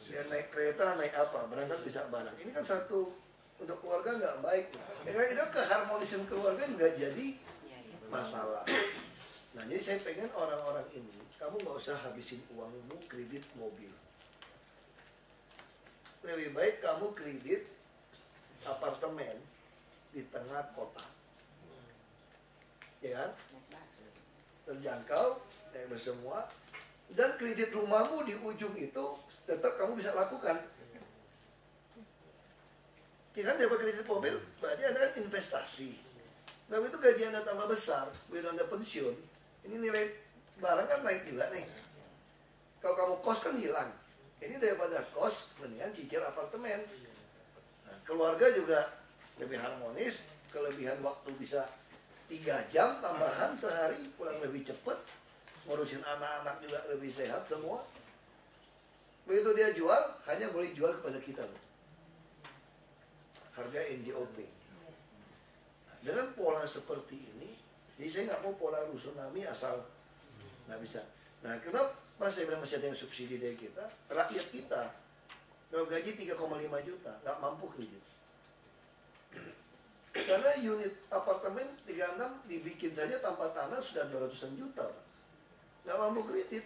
ya, naik kereta, naik apa, berangkat bisa bareng. Ini kan satu, untuk keluarga nggak baik. Ya kan itu keharmonisan keluarga juga jadi masalah. Nah, jadi saya pengen orang-orang ini, kamu nggak usah habisin uangmu kredit mobil. Lebih baik kamu kredit apartemen di tengah kota. Ya kan? Terjangkau, naik semua. Dan kredit rumahmu di ujung itu tetap kamu bisa lakukan. Ya kan, dapat kredit mobil, berarti Anda kan investasi. Nah, itu gaji Anda tambah besar, begitu Anda pensiun, ini nilai barang kan naik juga nih. Kalau kamu kos kan hilang. Ini daripada kos, mendingan cicil apartemen. Nah, keluarga juga lebih harmonis, kelebihan waktu bisa 3 jam tambahan sehari, pulang lebih cepat, ngurusin anak-anak juga lebih sehat semua. Begitu dia jual, hanya boleh jual kepada kita. Harga NJOP. Nah, dengan pola seperti ini, jadi saya nggak mau pola tsunami asal nggak bisa. Nah, kenapa saya bilang masih ada yang subsidi dari kita? Rakyat kita, kalau gaji 3,5 juta, nggak mampu kredit. Karena unit apartemen 36 dibikin saja tanpa tanah sudah 200-an juta, Pak. Nggak mampu kredit.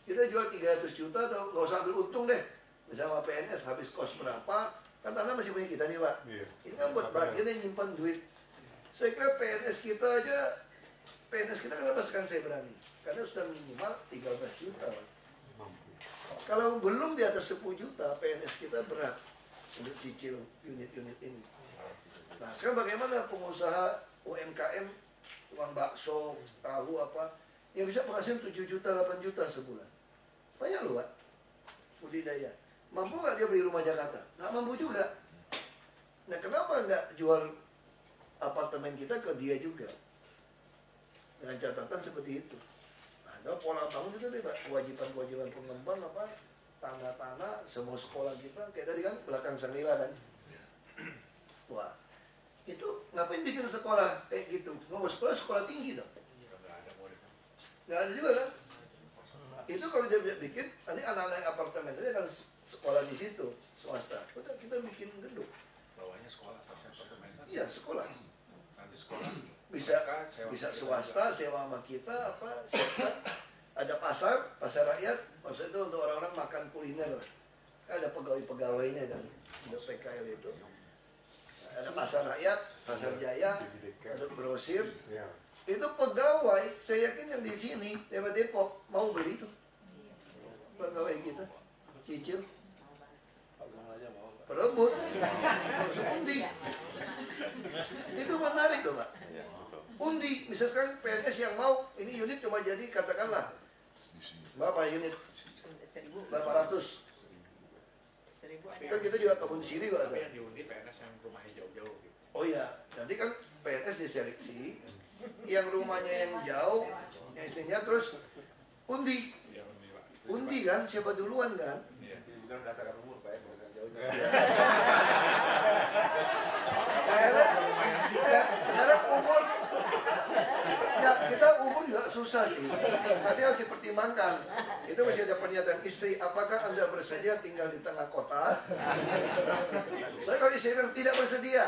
Kita jual 300 juta atau nggak usah ambil untung deh. Misalnya PNS habis kos berapa, kan tanah masih punya kita nih Pak. Iya. Ini kan buat bagian yang nyimpan duit. Saya kira PNS kita aja, PNS kita kenapa sekarang saya berani? Karena sudah minimal 13 juta Pak. Kalau belum di atas 10 juta, PNS kita berat untuk cicil unit-unit ini. Nah, sekarang bagaimana pengusaha UMKM, tukang bakso, tahu apa, yang bisa menghasilkan 7 juta, 8 juta sebulan. Banyak loh Pak, budidaya. Mampu nggak dia beli rumah Jakarta? Nggak mampu juga. Nah, kenapa nggak jual apartemen kita ke dia juga? Dengan catatan seperti itu. Nah, ada pola bangun itu deh Pak, kewajiban-kewajiban pengembang apa, tanah-tanah, semua sekolah kita, kayak tadi kan belakang Sangrila kan. Wah, itu ngapain bikin sekolah kayak gitu? Nggak mau sekolah tinggi dong. Nggak ada juga kan? Itu kalau dia bikin, nanti anak-anak yang apartemen itu akan sekolah di situ, swasta. Udah kita bikin gedung. Bawahnya sekolah, atasnya apartemen. Iya, sekolah. Nanti sekolah Bisa swasta, sewa sama kita, apa, sewa. Ada pasar rakyat, maksudnya itu untuk orang-orang makan kuliner. Ada pegawai-pegawainya kan, untuk PKL itu. Ada pasar rakyat, pasar jaya, ada grosir. Itu pegawai, saya yakin yang di sini, lewat Depok, mau beli tuh. Pegawai kita, cicil. Berebut, langsung undi. Itu menarik loh Pak. Undi, misalkan PNS yang mau, ini unit cuma jadi katakanlah berapa unit? 800. Kan kita juga kebun siri kok. Tapi yang diundi PNS yang rumahnya jauh-jauh gitu. Oh iya, nanti kan PNS diseleksi, yang rumahnya yang jauh, yang istrinya terus undi. Iya, undi Pak. Undi kan, siapa duluan kan? Iya. Bukan berdasarkan umur Pak, bukan jauhnya. Sekarang umur, ya kita umur juga susah sih. Nanti harus dipertimbangkan. Itu masih ada pernyataan istri, apakah Anda bersedia tinggal di tengah kota? Saya kalau istri bilang tidak bersedia,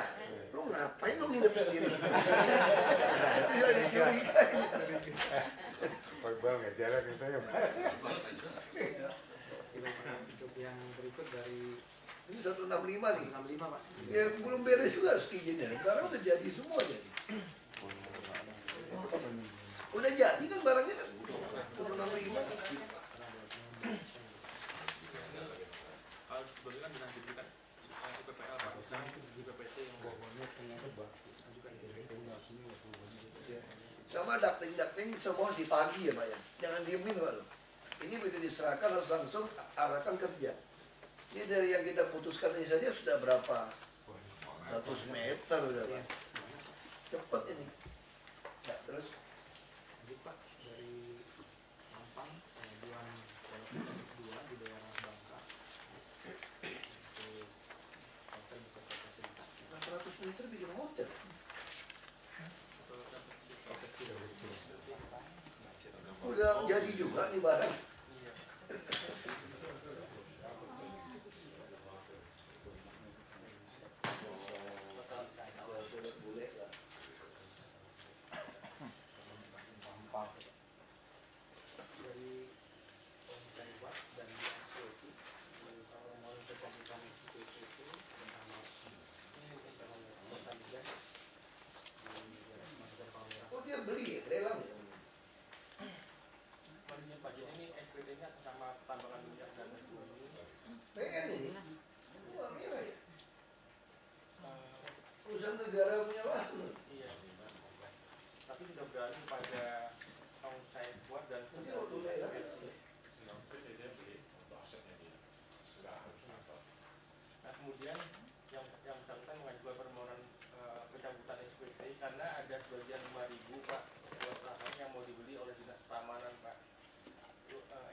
lu ngapain lu hidup sendiri? Itu yang dicurigai. Bang nggak jalan kita ya Pak. Untuk yang berikut dari Ini 165 nih. 65 Pak. Ya belum beres juga izinnya. Sekarang udah jadi semua jadi. Udah jadi kan barangnya kan. 165. Kalau sebenarnya kan dengan diberikan PPL Pak, sekarang di PPT yang ajukan Sama ducting semua ditagih ya Pak ya. Jangan diemin Pak lo. Ini begitu diserahkan harus langsung arahkan kerja. Ini dari yang kita putuskan ini saja sudah berapa ratus meter udah Pak. Cepat ini. Ya, terus Lanjut Pak, dari Mampang, pengajuan dua di daerah Bangka untuk hotel beserta fasilitas. 400 meter bikin hotel. Udah jadi juga nih barang. Dari Om Taiwan dan Asuki mau berkomunikasi itu tentang kota migas di Mazhar Palmerah. Oh dia beli ya, lelang ya. Pak, jadi ini SPT-nya sama tambangan minyak dan gas bumi. PN ini. Wah merah ya. Perusahaan negara punya lahan. Iya. Tapi sudah beralih pada onsite buat dan Nanti waktu merah. Nah kemudian yang bersangkutan mengajukan permohonan pencabutan SPT karena ada sebagian 5.000 Pak buat lahan yang mau dibeli oleh dinas keamanan Pak.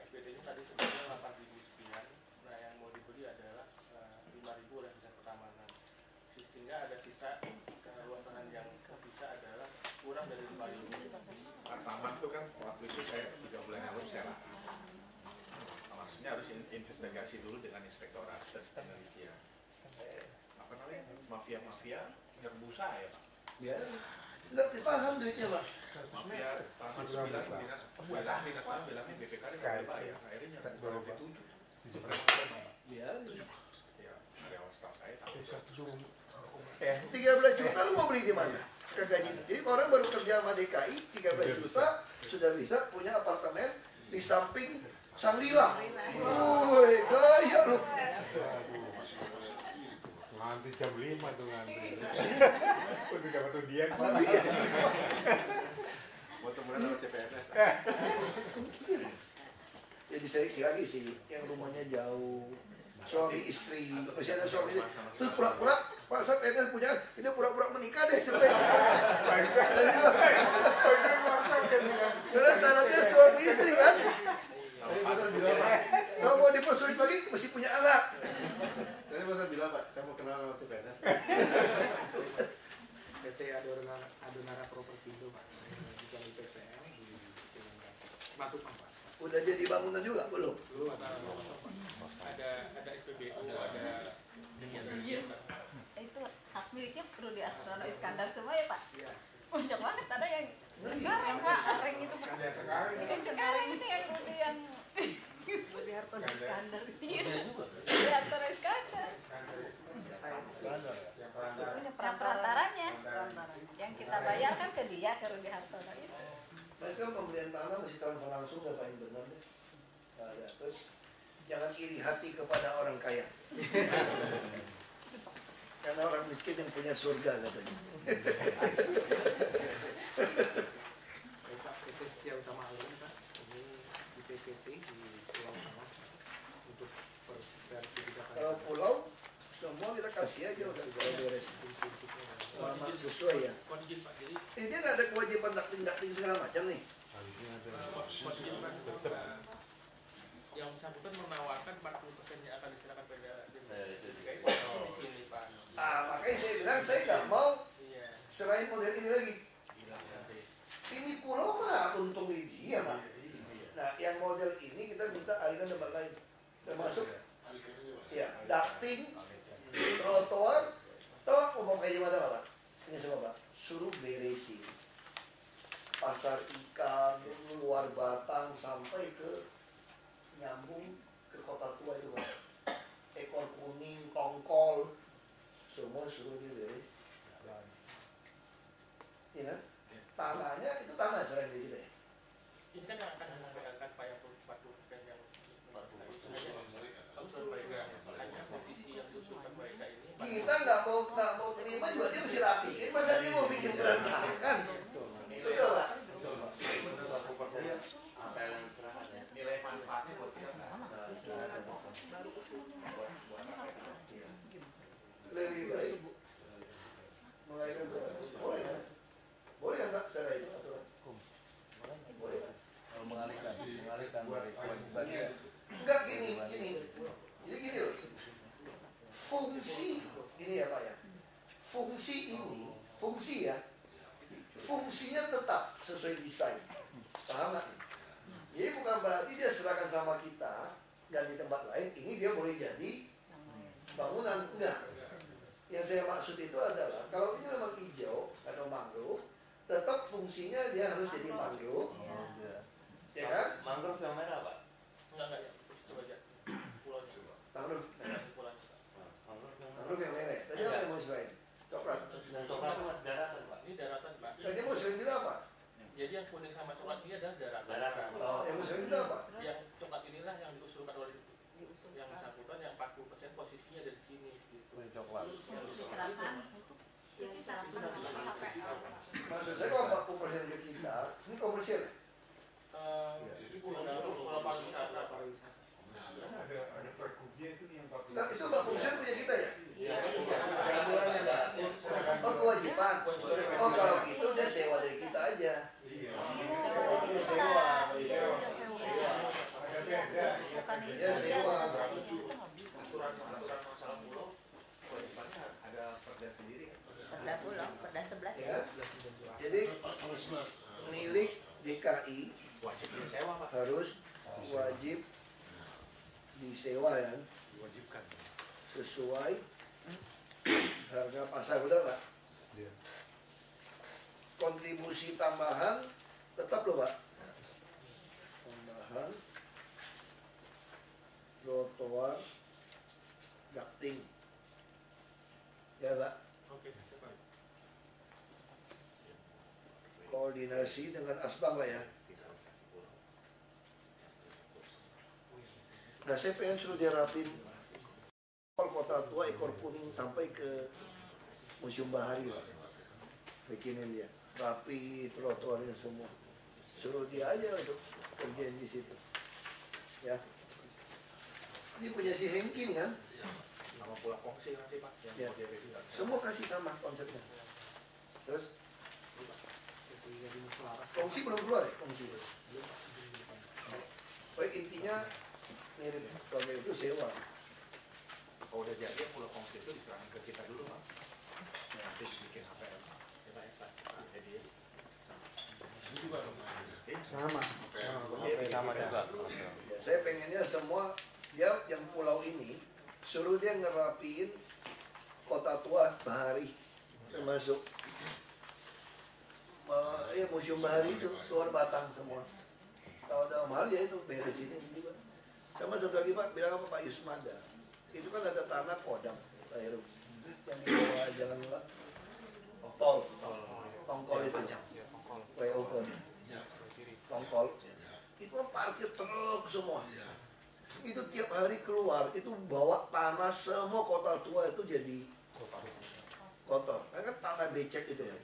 SPT-nya tadi sebenarnya 8.000 sekian. Nah yang mau dibeli adalah 5.000 oleh dinas keamanan. Sehingga ada sisa luas lahan yang tersisa adalah kurang dari 5.000. Pak Taman itu kan waktu itu saya 3 bulan yang lalu saya latih. Maksudnya harus investigasi dulu dengan inspektorat dan penelitian. Apa namanya? Mafia-mafia nerbusa ya Pak? Biar nggak ditahan duitnya Pak. Mafia tangan 9 dinas tangan bilangnya BPK nggak bayar. Akhirnya baru dituju. Biar. Ya, karyawan staf saya tahu. 13 juta lu mau beli di mana? Kagak. Jadi orang baru kerja sama DKI 13 juta sudah bisa punya apartemen di samping Sangrila. Woi, gaya lu. Nanti jam 5 tuh ngantri. Untuk dapat undian. Mau temenan sama CPNS. Jadi saya lagi sih yang rumahnya jauh, suami istri, masih ada suami istri. Terus pura-pura Pak Sab kan punya, itu pura-pura menikah deh sampai. Karena syaratnya suami istri kan. Kalau mau dipersulit lagi mesti punya anak. Tadi masa bilang Pak, saya mau kenal sama CPNS. PT Adonara Propertindo Pak, juga di PPL di Matupang Pak. Udah jadi bangunan juga belum? Belum Ada SPBU, ada Itu hak miliknya Rudi Astrono Iskandar semua ya Pak? Iya. Banyak banget, ada yang sekarang Pak, Areng itu Pak. Yang sekarang itu yang Iskandar. Iya juga. Di Hartono Iskandar. Yang perantaranya. Yang kita bayarkan ke dia, ke Rudi Hartono itu. Mereka pembelian tanah mesti transfer langsung ke paling benar deh. Nah, ya. Terus jangan iri hati kepada orang kaya. Karena orang miskin yang punya surga katanya. Pak, PT Setia Utama Alun Pak, ini di PPT di Pulau Tengah untuk persertifikatan. Kalau pulau semua kita kasih aja udah beres. Lama sesuai ya. Mohon izin Pak, jadi Dia nggak ada kewajiban dakting segala macam nih. mohon izin Pak, yang bersangkutan menawarkan 40% yang akan diserahkan pada DKI di sini Pak. Makanya saya bilang saya nggak mau Iya. selain model ini lagi. Ini pulau mah untung di dia Pak. Nah yang model ini kita minta alihkan tempat lain. Termasuk ya ducting, trotoar, toh umum kayak gimana Pak? Ini semua Pak, suruh beresin pasar ikan, luar Batang sampai ke nyambung ke kota tua itu Pak. Ekor kuning, tongkol, semua suruh diberesin. Ya kan? Tanahnya itu tanah selain di sini. Ini kan yang akan menggunakan payah 40% yang usul mereka, hanya posisi yang diusulkan mereka ini. Kita nggak mau terima juga dia mesti rapiin. Masa dia mau bikin berantakan? Itu coba. Nilai manfaatnya buat kita. Lebih baik mengalihkan ke boleh kan? Boleh kan Pak? Secara itu aturan. Boleh kan? Kalau mengalihkan dari kewajibannya. Enggak gini. Jadi gini loh. Fungsi gini ya Pak ya. Fungsinya tetap sesuai desain. Paham nggak? Jadi bukan berarti dia serahkan sama kita dan di tempat lain ini dia boleh jadi bangunan, enggak. Yang saya maksud itu adalah kalau ini memang hijau atau mangrove, tetap fungsinya dia harus jadi mangrove, ya kan? Mangrove yang merah Pak. Enggak ya, terus coba aja pulaunya. Mangrove, Pulaunya. mangrove yang merah. Tadi apa yang mau selain? Coklat. Dan coklat itu masih daratan Pak. Ini daratan Pak. Tadi mau selain itu apa? Jadi yang kuning sama coklat ini adalah daratan. Daratan. Oh, yang mau selain itu apa? Yang coklat inilah yang diusulkan oleh yang bersangkutan yang 40% posisinya ada di sini gitu. Coklat. Yang Diserahkan untuk yang diserahkan untuk HPL. Maksud saya kalau 40% ke kita, ini komersial ya? pulau pariwisata. Ada pergubnya itu yang 40. Nah, itu 40% punya kita ya? Iya. Oh, kewajiban. Oh, kalau gitu dia sewa dari kita aja. Iya. Dia sewa. Bukan Dia sewa. Aturan masalah pulau kewajibannya ada perda sendiri kan? Perda pulau, perda 11 ya. Ya. Jadi milik DKI Wajib disewa Pak. harus wajib disewa ya, Diwajibkan. sesuai harga pasar udah Pak. Iya. Kontribusi tambahan tetap loh Pak. Tambahan trotoar ducting. Ya Pak. Oke, Pak. Koordinasi dengan Asbang lah ya. Nah saya pengen suruh dia rapin kota tua ekor kuning sampai ke Museum Bahari lah. Bikinin dia rapi trotoarnya semua. Suruh dia aja untuk kerjain di situ. Ya. Ini punya si Hengki nih kan. Nama pulau kongsi nanti Pak yang Ya. mau dia bilang. Semua kasih sama konsepnya. Terus Jadi selaras. kongsi belum keluar ya? Kongsi. Oh, intinya mirip kalau itu sewa. Kalau udah jadi pulau kongsi itu diserahkan ke kita dulu Pak. Nanti bikin HPL. Kita jadi Sama. Sama juga. Ya, saya pengennya semua dia yang pulau ini suruh dia ngerapiin kota tua Bahari termasuk Museum Bahari itu luar Batang semua. Kalau ada mahal ya itu beresin juga. Sama satu lagi Pak, bilang apa Pak Yusmada. Itu kan ada tanah Kodam, Pak Heru. Yang di bawah jalan tol, tongkol itu, flyover, tongkol. Itu kan parkir truk semua. Itu tiap hari keluar, itu bawa tanah semua kota tua itu jadi kotor. Kan tanah becek itu kan.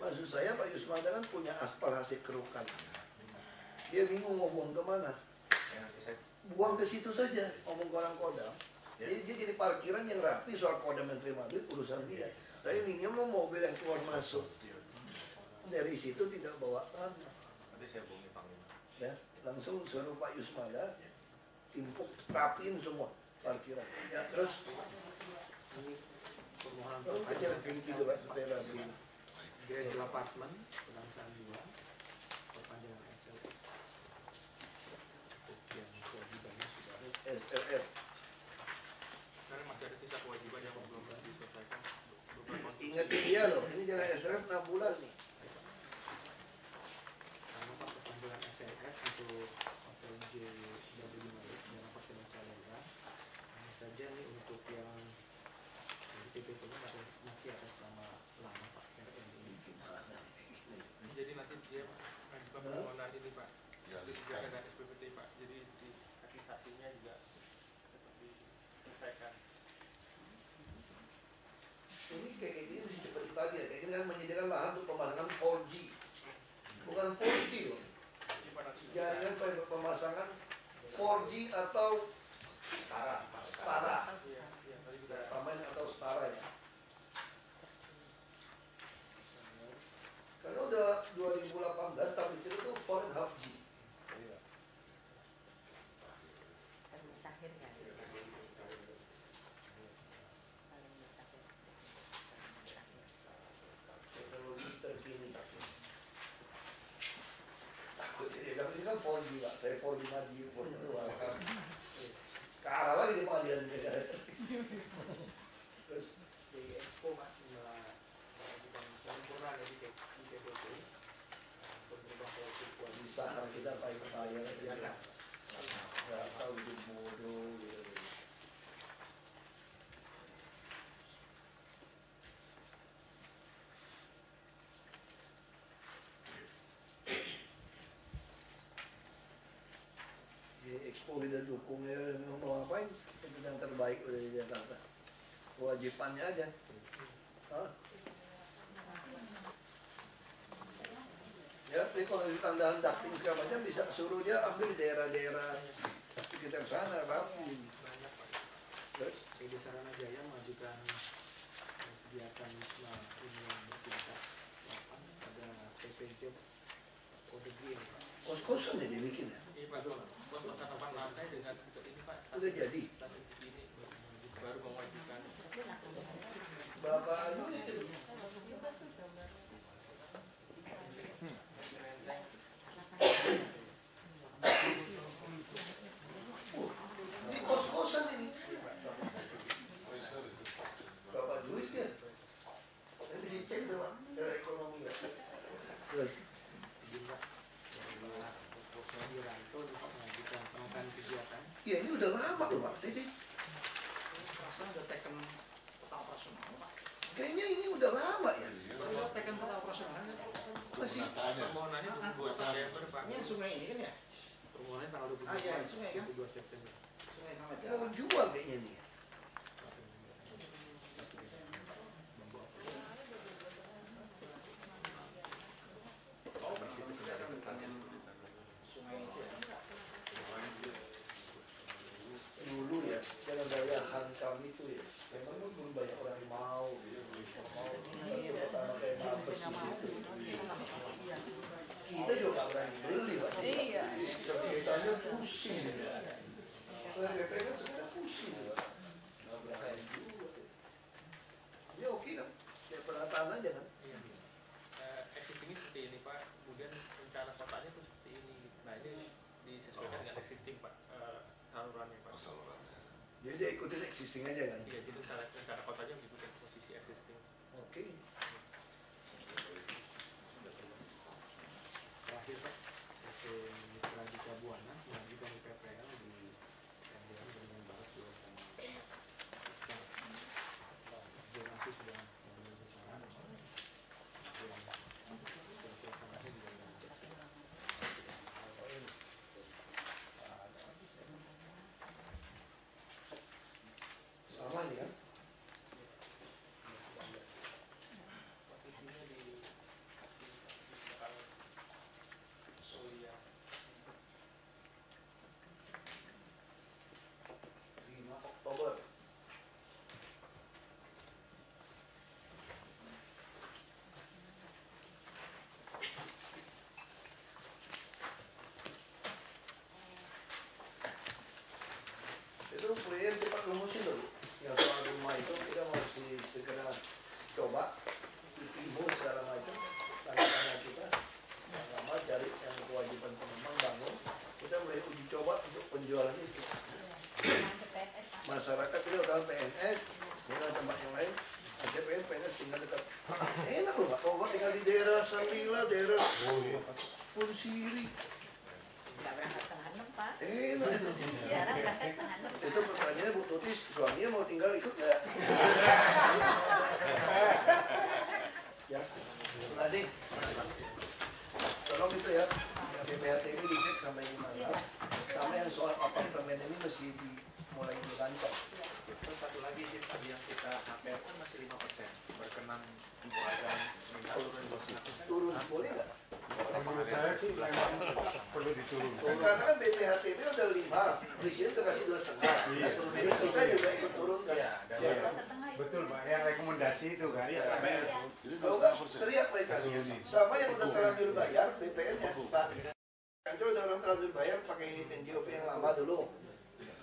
Maksud saya Pak Yusmada kan punya aspal hasil kerukan. Dia bingung mau buang kemana. Buang ke situ saja, ngomong ke orang Kodam. Dia jadi parkiran yang rapi, soal Kodam yang terima duit urusan dia. Tapi minimum mobil yang keluar masuk. Dari situ tidak bawa tanah. Nanti saya hubungi Panglima. Ya, langsung suruh Pak Yusmada timpuk, rapiin semua parkiran. Ya, terus Ini permohonan kalau kejar kayak gitu Pak, supaya rapi. Gradual Apartment, Pegangsaan 2, perpanjangan SL. Yang kewajibannya sudah SRF. Karena masih ada sisa kewajiban yang belum diselesaikan. Ingetin dia loh, ini jangan SRF 6 bulan nih. karena perpanjangan SLF untuk Hotel JW Malik dan Hotel Salera. Hanya saja ini untuk yang PPP-nya masih atas nama lama Pak RN ini. Jadi nanti dia mengajukan permohonan ini Pak. Jadi juga dengan SPPT Pak. Jadi di administrasinya juga tetap diselesaikan. Ini kayak gini mesti cepat ditagih. Kayak ini kan menyediakan lahan untuk pemasangan 4G. Bukan 4G loh. Jaringan pemasangan 4G atau setara. Tambahin atau setara ya. Karena udah 2018 tapi itu tuh 4.5G. Kan mustahil kan. Teknologi terkini. Takut dia bilang ini kan 4G Pak, saya 4.5G. Ke arah lagi di pengadilan negara. Terus Di Expo Pak mengajukan penyempurnaan di PPP beberapa politik di saham kita paling kaya aja. Nggak tahu itu bodoh gitu. Di Expo kita dukung ya, mau ngapain? Itu yang terbaik udah di Jakarta. Kewajibannya aja. Hah? Ya, tapi kalau di tandahan ducting segala macam bisa suruh dia ambil di daerah-daerah sekitar sana rapi. Terus PD Sarana Jaya mengajukan kegiatan wisma ini yang bertingkat 8 pada PPZ kode G ya Pak. kos-kosan ya dibikin ya. Iya Pak, kos-kosan 8 lantai dengan ini Pak. Udah jadi. Stasiun ini baru mengajukan. Berapa itu? Ini kos-kosan ini. Berapa duit ya? Ini dicek tuh Pak, dari ekonomi Pak. Terus Juga dari proposal Wiranto untuk mengajukan penambahan kegiatan. ya ini udah lama loh Pak. Jadi Perasaan udah teken peta operasional Pak. kayaknya ini udah lama ya. Udah teken peta operasionalnya. Masih Permohonannya 22 September Pak. Ini sungai ini kan ya? Permohonan tanggal 22 Ah, iya, sungai kan? 22 September. Sungai sama mau jalan. jual kayaknya nih. Komisi Pengendalian Hutan. Sungai itu ya. Dulu ya, jalan raya Hankam itu ya, memang tuh belum banyak orang mau gitu, mau pertama kayak Mabes gitu. Kita juga nggak berani beli Pak. Iya. Sekitarnya pusing ya. PPP kan sebenarnya pusing ya. Nggak berani juga. Ini oke kan? Kayak penataan aja kan? Iya. Existingnya seperti ini Pak, kemudian rencana kotanya itu seperti ini. Nah ini disesuaikan dengan existing Pak, salurannya Pak. Jadi dia ikutin existing aja kan? Iya, jadi rencana kotanya mengikuti posisi existing. Oke. Terakhir Pak, PT Mitra Dika Buana mengajukan IPPL di Itu klien cepat lumusin dulu. Yang soal rumah itu kita mesti segera coba ditimbun segala macam. Tanya-tanya kita lama cari yang kewajiban pengembang bangun. Kita mulai uji coba untuk penjualan itu. Masyarakat itu udah PNS dengan tempat yang lain. Aja PNS tinggal dekat. Enak loh, Pak. Kalau tinggal di daerah Sambila, daerah Punsiri. Nggak berangkat setengah 6 Pak. Enak itu. Iya, orang berangkat setengah 6. Itu pertanyaannya Bu Tuti, suaminya mau tinggal ikut nggak? Ya, terima kasih. Tolong itu ya, yang BPHT ini dicek sampai gimana. Sama yang soal apartemen ini mesti dimulai dirancang. Terus satu lagi tadi yang kita HPR kan masih 5%. Berkenan buatan Turun, boleh nggak? Menurut saya sih memang perlu diturunkan. Karena kan BPHTB udah 5, presiden udah kasih 2,5. Jadi kita juga ikut turun kan? Betul Pak, yang rekomendasi itu kan. Kalau nggak teriak mereka. Sama yang udah terlanjur bayar BPN-nya, Pak. Kalau udah orang terlanjur bayar pakai NJOP yang lama dulu.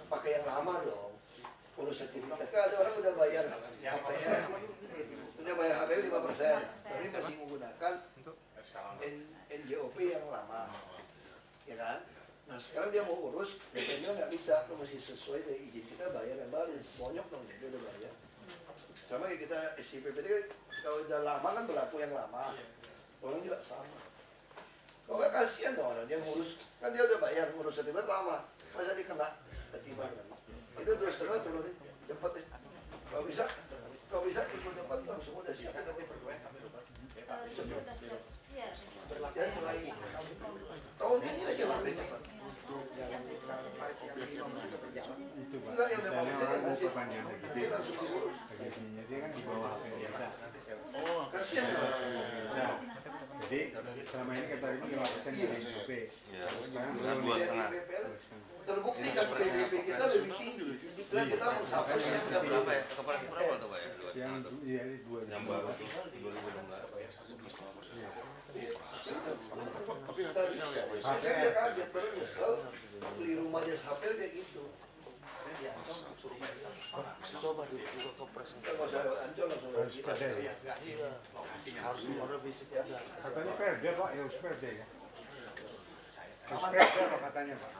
Pakai yang lama dong. Urus sertifikat. Kan ada orang udah bayar HPL. Udah bayar HPL 5%. Tapi masih menggunakan NJOP yang lama. Ya kan? Nah sekarang dia mau urus, BPN bilang nggak bisa. Lu mesti sesuai dari izin kita bayar yang baru. Bonyok dong, dia udah bayar. Sama kayak kita SIPPT kan, kalau udah lama kan berlaku yang lama. Orang juga sama. Kalau nggak kasihan dong orang, dia ngurus, kan dia udah bayar, ngurus sertifikat lama. Masa dikena ketiban kan? Itu 2,5 turunin, cepet deh. Kalau bisa ikut cepat langsung udah siap. Tahun ini aja lebih cepat. Itu Pak. Enggak yang udah mau Misalnya orang mau ngasih, perpanjangan dia gede, langsung diurus. gajinya dia kan di bawah apa yang kita. Oh, kasihan Nah, jadi selama ini kita itu 5% dari NJOP. Iya. Sekarang Bulan belum 2,5. terbukti kan PDB kita lebih tinggi. Kita menghapus yang Berapa ya? Kepala berapa tuh Pak ya? yang iya Yang 2000. baru 2016. Tapi saya kaget, baru nyesel beli rumah jas HP kayak gitu. Coba dulu ke presiden. Kalau saya ancol langsung Harus perda ya. Harus merevisi. Katanya perda Pak, ya harus perda ya. Harus perda Pak katanya Pak.